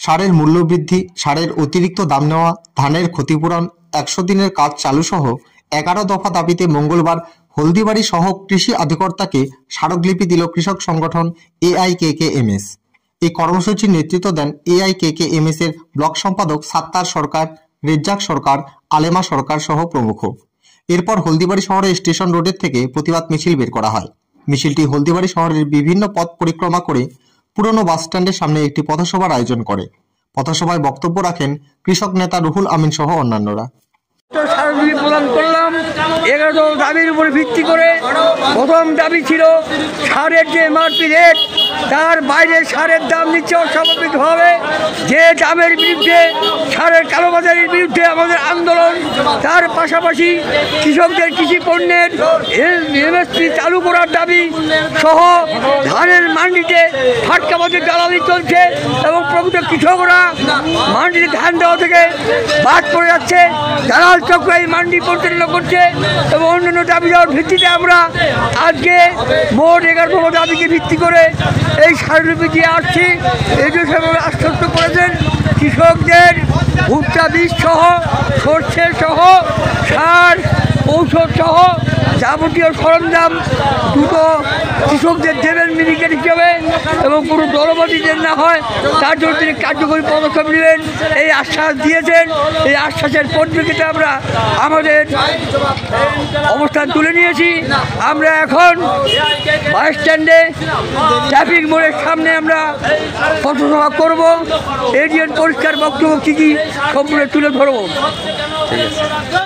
সারের মূল্যবৃদ্ধি, সারের অতিরিক্ত দাম নেওয়া, ধানের ক্ষতিপূরণ, 100 দিনের কাজ চালুসহ 11 দফা দাবিতে মঙ্গলবার হলদিবাড়ি সহ কৃষি অধিকর্তাকে স্মারকলিপি দিল কৃষক সংগঠন AIKKMS। এই কর্মসূচির নেতৃত্ব দেন AIKKMS এর ব্লক সম্পাদক সাত্তার সরকার, রেজ্জাক সরকার, আলেমা সরকার সহ প্রমুখ। এরপর হলদিবাড়ি শহরে স্টেশন রোডের থেকে প্রতিবাদ মিছিল বের করা হয়। মিছিলটি হলদিবাড়ি শহরের বিভিন্ন পথ পরিক্রমা করে পুরনো বাসস্ট্যান্ডের সামনে একটি পথসভার আয়োজন করে। পথসভায় বক্তব্য রাখেন কৃষক নেতা রুহুল আমিন সহ অন্যান্যরা। স্মারকলিপি প্রদান করলাম 11 দাবির উপর ভিত্তি করে। প্রথম দাবি ছিল সারের যে MRP রেট তার বাইরে সারের দাম নিচ্ছে অস্বাভাবিকভাবে। যে দামের বিরুদ্ধে, সারের কালোবাজারির বিরুদ্ধে আমাদের আন্দোলন। তার পাশাপাশি কৃষকদের কৃষি পণ্যের MSP চালু করার দাবি সহ ধানের মান্ডিতে ফাটকাবাজি দালালি চলছে এবং প্রকৃত কৃষকরা মান্ডিতে ধান দেওয়া থেকে বাদ পড়ে যাচ্ছে। দালাল চক্র এই মান্ডি পরিচালনা করছে এবং অন্যান্য দাবি দেওয়ার ভিত্তিতে আমরা আজকে মোট 11 দাবিকে ভিত্তি করে এই স্মারকলিপি দিয়ে আসছি। এই বিষয়ে আশ্বস্ত করেছেন কৃষকদের ভুট্টা বীজ সহ, সর্ষে সহ, সার, ঔষধ সহ যাবতীয় সরঞ্জাম দ্রুত কৃষকদের দেবেন মিনিকেট হিসেবে এবং কোনো দলবাদীদের না হয় তার জন্য তিনি কার্যকরী পদক্ষেপ নেবেন এই আশ্বাস দিয়েছেন। এই আশ্বাসের পরিপ্রেক্ষিতে আমরা আমাদের অবস্থান তুলে নিয়েছি। আমরা এখন বাস স্ট্যান্ডে ট্রাফিক মোড়ের সামনে আমরা পথসভা করব। এরিয়ার পরিষ্কার বক্তব্য কী সম্পূর্ণ তুলে ধরব।